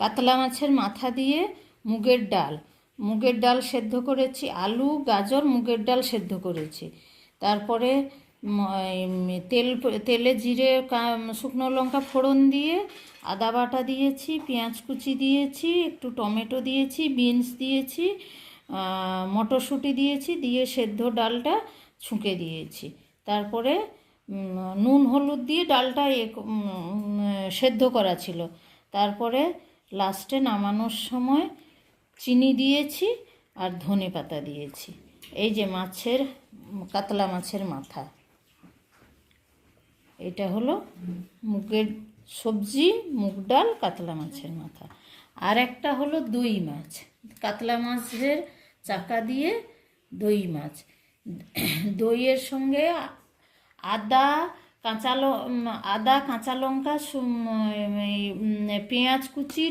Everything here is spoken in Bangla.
কাতলা মাছের মাথা দিয়ে মুগের ডাল সেদ্ধ করেছি, আলু গাজর মুগের ডাল সেদ্ধ করেছি। তারপরে তেলে জিরে শুকনো লঙ্কা ফোড়ন দিয়ে আদা বাটা দিয়েছি, পেঁয়াজ কুচি দিয়েছি, একটু টমেটো দিয়েছি, বিনস দিয়েছি, মটরশুঁটি দিয়েছি, দিয়ে সেদ্ধ ডালটা ছুঁকে দিয়েছি। তারপরে নুন হলুদ দিয়ে ডালটা সেদ্ধ করা ছিল। তারপরে লাস্টে নামানোর সময় চিনি দিয়েছি আর ধনে পাতা দিয়েছি। এই যে কাতলা মাছের মাথা, এটা হলো মুগের সবজি, মুগ ডাল, কাতলা মাছের মাথা। আর একটা হলো দই মাছ, কাতলা মাছের চাকা দিয়ে দই মাছ। দইয়ের সঙ্গে আদা কাঁচা লঙ্কা, পেঁয়াজ কুচি,